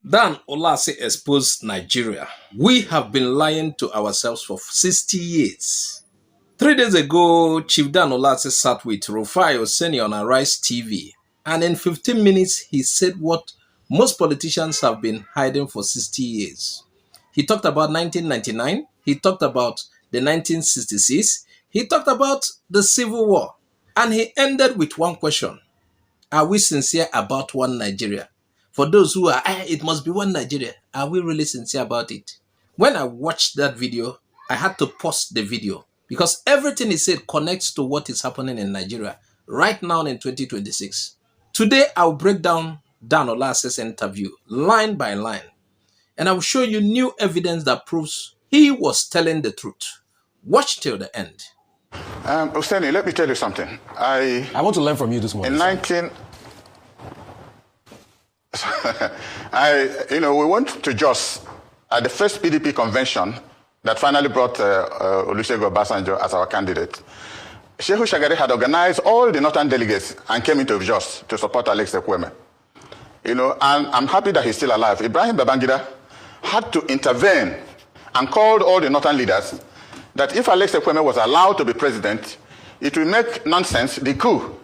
Dan Ulasi exposed Nigeria. We have been lying to ourselves for 60 years. 3 days ago, Chief Dan Ulasi sat with Rufai Oseni on Arise TV, and in 15 minutes, he said what most politicians have been hiding for 60 years. He talked about 1999, he talked about the 1966, he talked about the Civil War, and he ended with one question. Are we sincere about one Nigeria? For those who are, it must be one Nigeria. Are we really sincere about it? When I watched that video, I had to pause the video because everything he said connects to what is happening in Nigeria right now in 2026. Today, I'll break down Dan Ulasi's interview line by line, and I will show you new evidence that proves he was telling the truth. Watch till the end. Oseni, let me tell you something. I want to learn from you this morning. We went to Jos at the first PDP convention that finally brought Olusegun Obasanjo as our candidate. Shehu Shagari had organized all the northern delegates and came into Jos to support Alex Ekwueme. And I'm happy that he's still alive. Ibrahim Babangida had to intervene and called all the northern leaders that if Alex Ekwueme was allowed to be president, it will make nonsense the coup.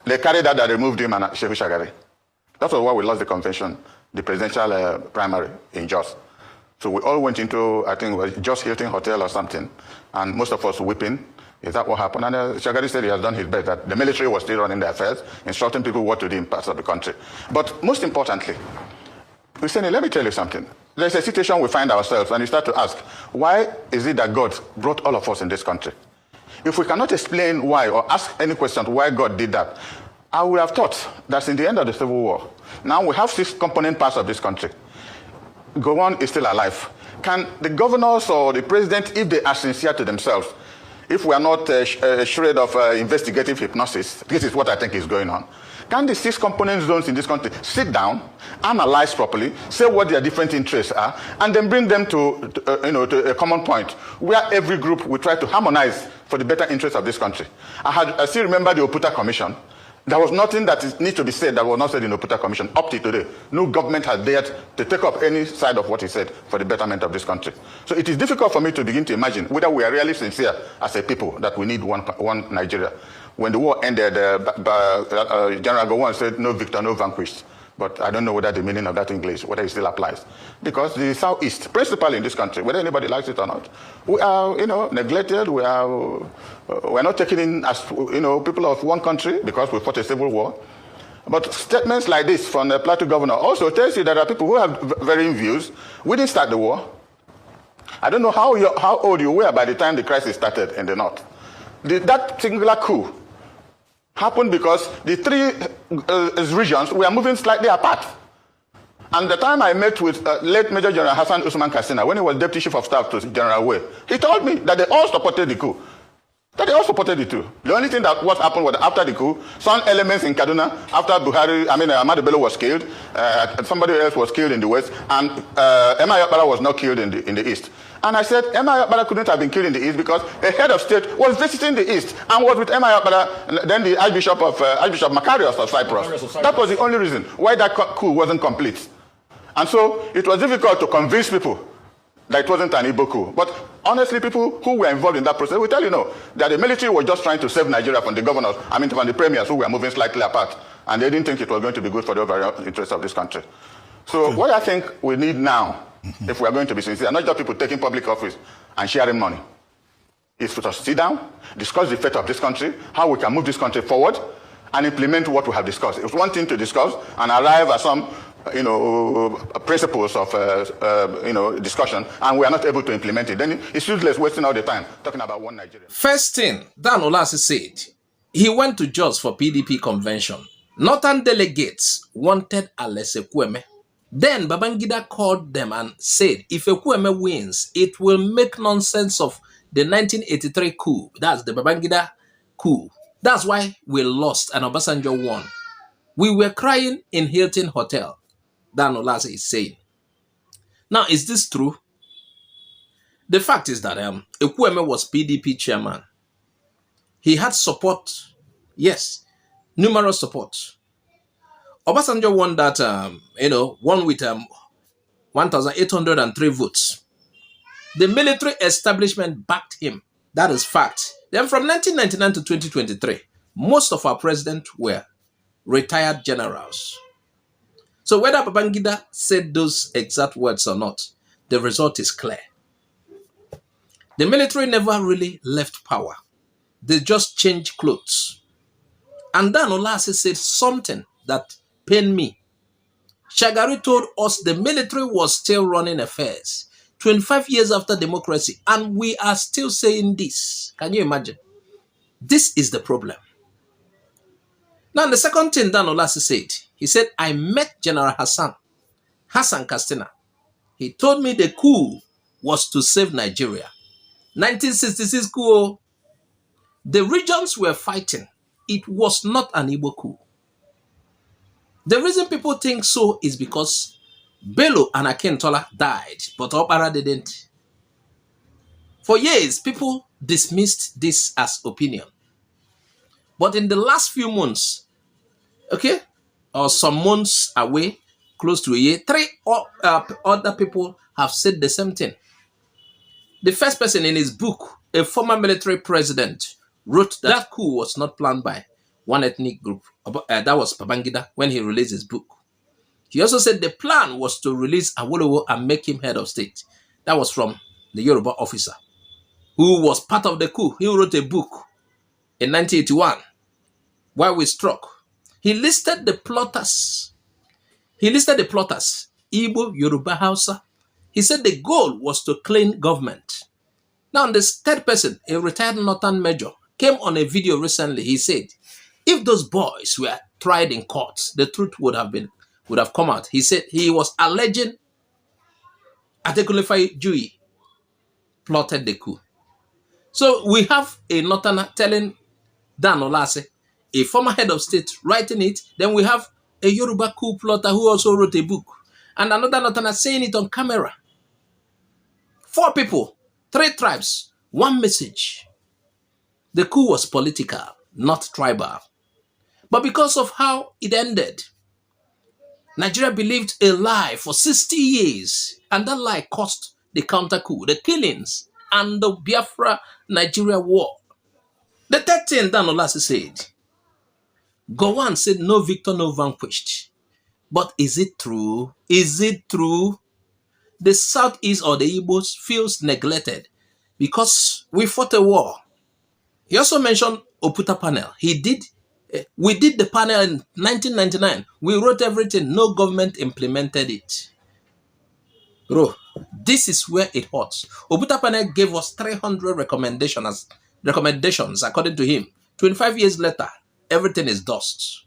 They carried out that removed him and Shehu Shagari. That was why we lost the convention, the presidential primary in Jos. So we all went into, I think it was Jos Hilton Hotel or something, and most of us weeping. Is that what happened? And Shagari said he has done his best, that the military was still running the affairs, instructing people what to do in parts of the country. But most importantly, Oseni, let me tell you something. There's a situation we find ourselves, and you start to ask, why is it that God brought all of us in this country? If we cannot explain why or ask any questions why God did that, I would have thought that in the end of the Civil War, now we have 6 component parts of this country. Gowon is still alive. Can the governors or the president, if they are sincere to themselves, if we are not a shred of investigative hypnosis, this is what I think is going on, can the 6 component zones in this country sit down, analyze properly, say what their different interests are, and then bring them to a common point where every group will try to harmonize for the better interests of this country? I still remember the Oputa Commission. There was nothing that needs to be said that was not said in the Oputa Commission up to today. No government has dared to take up any side of what he said for the betterment of this country. So it is difficult for me to begin to imagine whether we are really sincere as a people that we need one Nigeria. When the war ended, General Gowon said, "No Victor, no Vanquished." But I don't know whether the meaning of that English, whether it still applies. Because the Southeast, principally in this country, whether anybody likes it or not, we are, neglected. We're not taken in as, people of one country because we fought a civil war. But statements like this from the Plateau governor also tells you that there are people who have varying views. We didn't start the war. I don't know how old you were by the time the crisis started in the north. That singular coup happened because the 3 regions were moving slightly apart. And the time I met with late Major General Hassan Usman Kassina, when he was Deputy Chief of Staff to General Way, he told me that they all supported the coup. The only thing that what happened was after the coup, some elements in Kaduna, after Ahmadu Bello was killed, somebody else was killed in the west, and Emma Yokbara was not killed in the east. And I said, Emma Yokbara couldn't have been killed in the east because a head of state was visiting the east and was with Emma Yokbara, then the Archbishop Macarius of Cyprus. That was the only reason why that coup wasn't complete. And so it was difficult to convince people that it wasn't an Igbo coup. But honestly, people who were involved in that process will tell you that the military was just trying to save Nigeria from the governors, from the premiers who were moving slightly apart. And they didn't think it was going to be good for the overall interests of this country. So what I think we need now, if we are going to be sincere, not just people taking public office and sharing money, is to just sit down, discuss the fate of this country, how we can move this country forward, and implement what we have discussed. It's one thing to discuss and arrive at some principles of discussion, and we are not able to implement it. Then it's useless wasting all the time talking about one Nigeria. First thing Dan Ulasi said, he went to Jos for PDP convention. Northern delegates wanted Alex Ekwueme. Then Babangida called them and said, if Ekwueme wins, it will make nonsense of the 1983 coup. That's the Babangida coup. That's why we lost and Obasanjo won. We were crying in Hilton Hotel. Dan Ulasi is saying. Now, is this true? The fact is that Ekwueme was PDP chairman. He had support, yes, numerous support. Obasanjo won that, won with 1,803 votes. The military establishment backed him. That is fact. Then from 1999 to 2023, most of our presidents were retired generals. So whether Babangida said those exact words or not, the result is clear. The military never really left power. They just changed clothes. And Dan Ulasi said something that pained me. Shagari told us the military was still running affairs 25 years after democracy, and we are still saying this. Can you imagine? This is the problem. Now, the second thing Dan Ulasi said, he said, I met General Hassan Kastina. He told me the coup was to save Nigeria. 1966 coup. The regions were fighting. It was not an Igbo coup. The reason people think so is because Bello and Akintola died, but Opara didn't. For years, people dismissed this as opinion. But in the last few months, or some months away, close to a year, three other people have said the same thing. The first person in his book, a former military president, wrote that coup was not planned by one ethnic group. That was Babangida when he released his book. He also said the plan was to release Awolowo and make him head of state. That was from the Yoruba officer who was part of the coup. He wrote a book in 1981, Why We Struck. He listed the plotters. Igbo, Yoruba, Hausa. He said the goal was to clean government. Now, the third person, a retired Northern major, came on a video recently. He said, if those boys were tried in court, the truth would have come out. He said he was alleging Adekunle Jui plotted the coup. So we have a Northerner telling Dan Ulasi, a former head of state, writing it. Then we have a Yoruba coup plotter who also wrote a book. And another Northerner saying it on camera. 4 people, 3 tribes, 1 message. The coup was political, not tribal. But because of how it ended, Nigeria believed a lie for 60 years. And that lie cost the counter coup, the killings, and the Biafra-Nigeria war. The third thing Dan Ulasi said, Gowon said no Victor No Vanquished. But is it true? Is it true? The Southeast or the Igbos feels neglected because we fought a war. He also mentioned Oputa Panel. We did the panel in 1999. We wrote everything. No government implemented it. Bro, this is where it hurts. Oputa Panel gave us 300 recommendations according to him. 25 years later, everything is dust.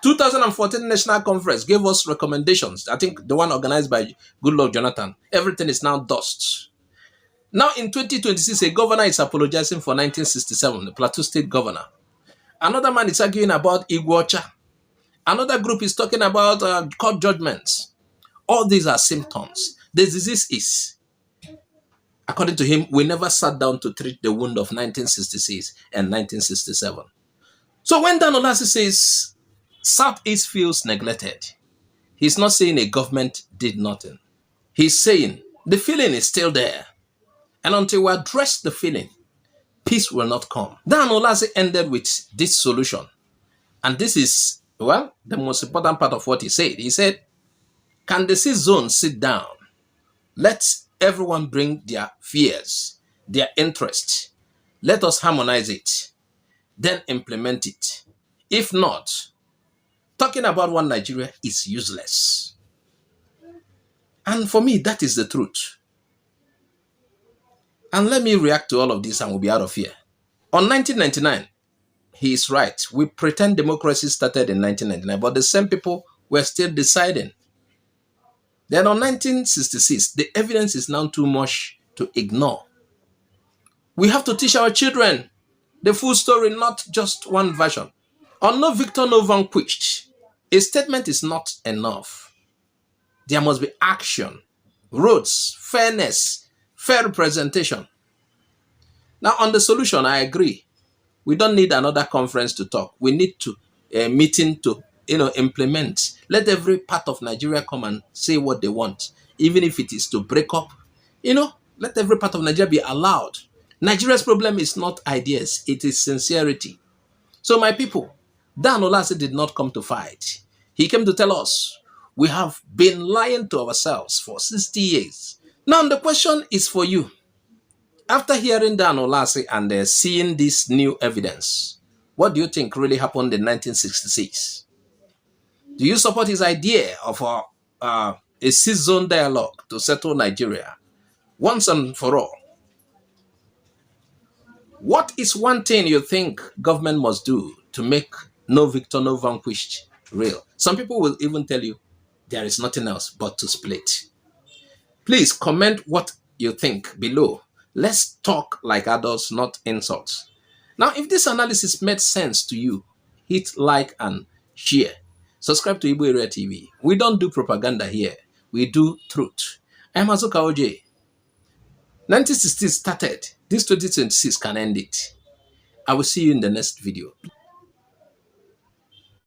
2014 National Conference gave us recommendations. I think the one organized by Goodluck Jonathan. Everything is now dust. Now in 2026, a governor is apologizing for 1967, the Plateau State governor. Another man is arguing about Igbo. Another group is talking about court judgments. All these are symptoms. The disease is, according to him, we never sat down to treat the wound of 1966 and 1967. So when Dan Ulasi says Southeast feels neglected, he's not saying a government did nothing. He's saying the feeling is still there. And until we address the feeling, peace will not come. Dan Ulasi ended with this solution. And this is, well, the most important part of what he said. He said, can the C-zone sit down? Let everyone bring their fears, their interests. Let us harmonize it. Then implement it. If not, talking about one Nigeria is useless. And for me, that is the truth. And let me react to all of this and we'll be out of here. On 1999, he is right. We pretend democracy started in 1999, but the same people were still deciding. Then on 1966, the evidence is now too much to ignore. We have to teach our children the full story, not just one version. On no Victor No Vanquished, a statement is not enough. There must be action, roads, fairness, fair representation. Now, on the solution, I agree. We don't need another conference to talk. We need a meeting to implement. Let every part of Nigeria come and say what they want, even if it is to break up. Let every part of Nigeria be allowed. Nigeria's problem is not ideas, it is sincerity. So my people, Dan Ulasi did not come to fight. He came to tell us we have been lying to ourselves for 60 years. Now the question is for you. After hearing Dan Ulasi and seeing this new evidence, what do you think really happened in 1966? Do you support his idea of a six-zone dialogue to settle Nigeria once and for all? What is one thing you think government must do to make no Victor, no Vanquished real? Some people will even tell you there is nothing else but to split. Please comment what you think below. Let's talk like adults, not insults. Now, if this analysis made sense to you, hit like and share. Subscribe to Igbo Area TV. We don't do propaganda here. We do truth. I'm Azuka OJ. 1960 started. This 2026 can end it. I will see you in the next video.